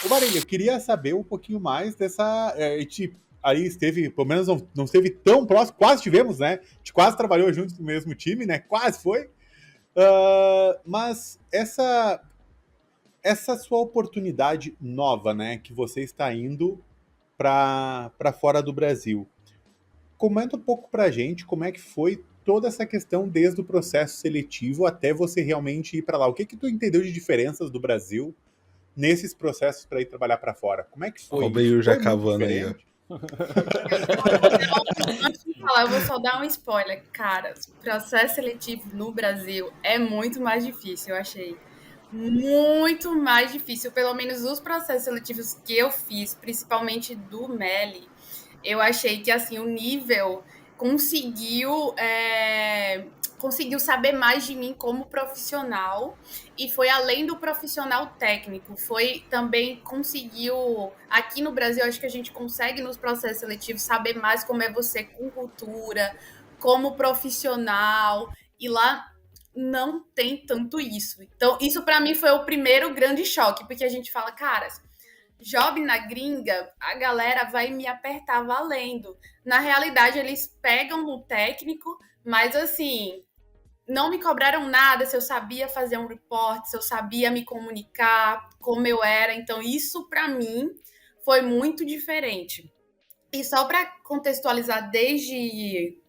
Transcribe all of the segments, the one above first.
Ô, Marília, eu queria saber um pouquinho mais dessa. A gente aí esteve, pelo menos não esteve tão próximo, quase tivemos, né? A gente quase trabalhou juntos no mesmo time, né? Quase foi. Mas essa sua oportunidade nova, né? Que você está indo para fora do Brasil. Comenta um pouco pra gente como é que foi toda essa questão desde o processo seletivo até você realmente ir para lá. O que que tu entendeu de diferenças do Brasil nesses processos para ir trabalhar para fora? Como é que Ó, foi o isso? Beil já Foi muito cavando aí, ó. diferente? Antes de falar, eu vou só dar um spoiler. Cara, o processo seletivo no Brasil é muito mais difícil, eu achei. Muito mais difícil. Pelo menos os processos seletivos que eu fiz, principalmente do MELI, eu achei que assim o nível conseguiu conseguiu saber mais de mim como profissional e foi além do profissional técnico, foi também conseguiu aqui no Brasil acho que a gente consegue nos processos seletivos saber mais como é você com cultura, como profissional e lá não tem tanto isso. Então isso para mim foi o primeiro grande choque, porque a gente fala, cara, job na gringa, a galera vai me apertar valendo. Na realidade, eles pegam no técnico, mas assim, não me cobraram nada se eu sabia fazer um report, se eu sabia me comunicar, como eu era. Então, isso para mim foi muito diferente. E só para contextualizar desde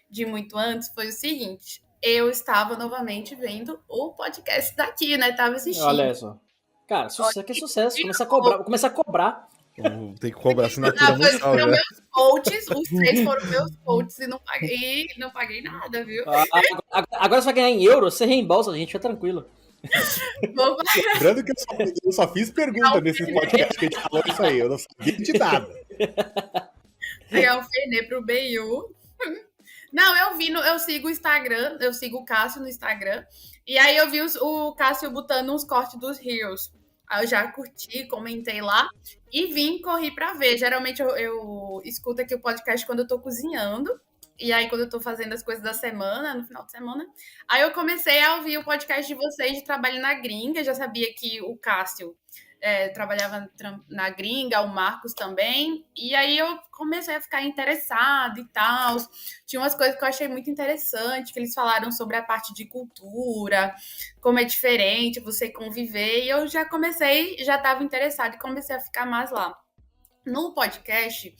de muito antes, foi o seguinte: eu estava novamente vendo o podcast daqui, né? Tava assistindo. Olha só. Cara, sucesso que é sucesso. Começa a cobrar. Vou começar a cobrar. Tem que cobrar assinatura mensal, Foram né? meus coaches, os 3 foram meus coaches e não paguei nada, viu? Agora você vai ganhar em euro, você reembolsa, a gente, fica tranquilo. Lembrando que eu só fiz pergunta nesse podcast que a gente falou isso aí, eu não sabia de nada. Pegar o Fernê pro BU. Não, eu sigo o Instagram, eu sigo o Cássio no Instagram, e aí eu vi o Cássio botando uns cortes dos Reels. Aí eu já curti, comentei lá e vim, corri pra ver. Geralmente eu escuto aqui o podcast quando eu tô cozinhando. E aí, quando eu tô fazendo as coisas da semana, no final de semana. Aí eu comecei a ouvir o podcast de vocês de trabalho na gringa. Eu já sabia que o Cássio trabalhava na gringa, o Marcos também. E aí eu comecei a ficar interessada e tal. Tinha umas coisas que eu achei muito interessante, que eles falaram sobre a parte de cultura, como é diferente você conviver. E eu já estava interessada e comecei a ficar mais lá. No podcast,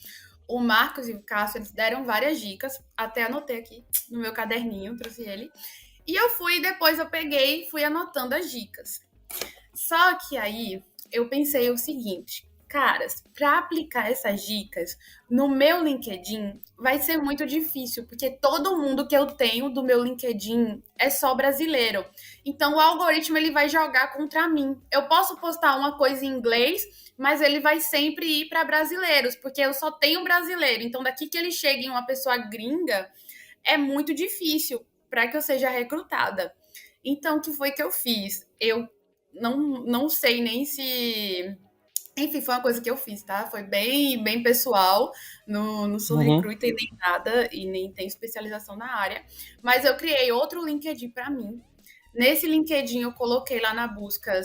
o Marcos e o Cássio, eles deram várias dicas, até anotei aqui no meu caderninho, trouxe ele. E depois eu peguei e fui anotando as dicas. Só que aí eu pensei o seguinte, caras, para aplicar essas dicas no meu LinkedIn vai ser muito difícil, porque todo mundo que eu tenho do meu LinkedIn é só brasileiro. Então o algoritmo ele vai jogar contra mim. Eu posso postar uma coisa em inglês, mas ele vai sempre ir para brasileiros, porque eu só tenho brasileiro. Então daqui que ele chegue em uma pessoa gringa, é muito difícil para que eu seja recrutada. Então o que foi que eu fiz? Eu não sei nem se... Enfim, foi uma coisa que eu fiz, tá? Foi bem, bem pessoal. Não sou recruiter nem nada e nem tenho especialização na área. Mas eu criei outro LinkedIn para mim. Nesse LinkedIn eu coloquei lá na busca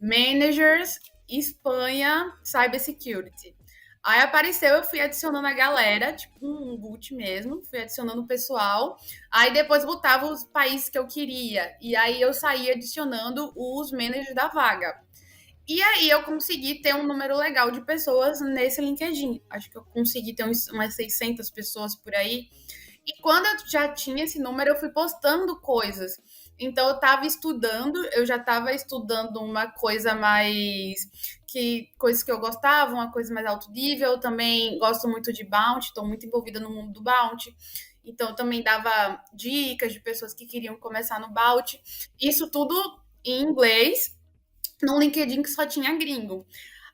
Managers Espanha Cybersecurity. Aí apareceu, eu fui adicionando a galera, tipo um boot mesmo, fui adicionando o pessoal. Aí depois botava os países que eu queria. E aí eu saía adicionando os managers da vaga. E aí eu consegui ter um número legal de pessoas nesse LinkedIn. Acho que eu consegui ter umas 600 pessoas por aí. E quando eu já tinha esse número, eu fui postando coisas. Então eu estava estudando, eu já estava estudando uma coisa mais coisas que eu gostava, uma coisa mais alto nível. Eu também gosto muito de bounty, estou muito envolvida no mundo do bounty. Então eu também dava dicas de pessoas que queriam começar no bounty. Isso tudo em inglês, num LinkedIn que só tinha gringo.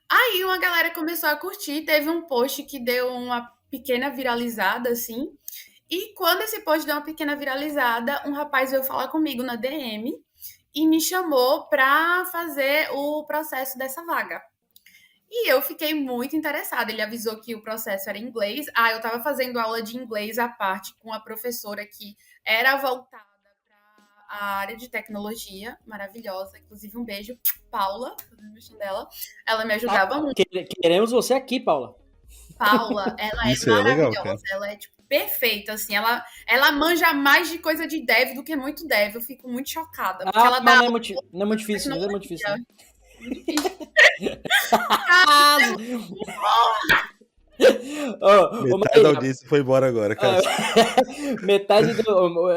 Aí uma galera começou a curtir, teve um post que deu uma pequena viralizada, assim. E quando esse post deu uma pequena viralizada, um rapaz veio falar comigo na DM e me chamou para fazer o processo dessa vaga. E eu fiquei muito interessada. Ele avisou que o processo era em inglês. Eu estava fazendo aula de inglês à parte com a professora que era voltada para a área de tecnologia, maravilhosa. Inclusive, um beijo, Paula, dela. Ela me ajudava muito. Queremos você aqui, Paula. Paula, ela Isso é é legal, maravilhosa. cara. Ela é, tipo, perfeita, assim. Ela manja mais de coisa de dev do que muito dev. Eu fico muito chocada. Porque ela dá não é muito difícil, não é muito difícil. Né? Metade da audiência foi embora agora, cara. Metade do...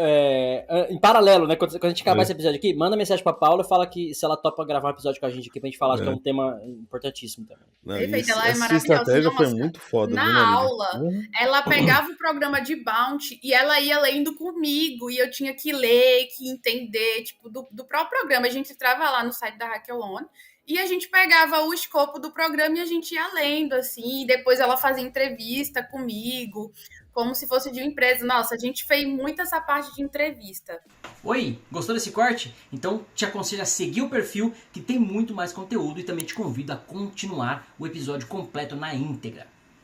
em paralelo, né? Quando a gente acabar esse episódio aqui, manda mensagem pra Paula e fala que se ela topa gravar um episódio com a gente aqui pra gente falar que é um tema importantíssimo também. Não, Perfeito, ela é essa maravilhosa. estratégia foi muito foda. Na aula, ela pegava o programa de Bounty e ela ia lendo comigo e eu tinha que ler, que entender, tipo, do próprio programa. A gente entrava lá no site da Hackathon e a gente pegava o escopo do programa e a gente ia lendo, assim, e depois ela fazia entrevista comigo, como se fosse de uma empresa. Nossa, a gente fez muito essa parte de entrevista. Oi, gostou desse corte? Então te aconselho a seguir o perfil que tem muito mais conteúdo e também te convido a continuar o episódio completo na íntegra.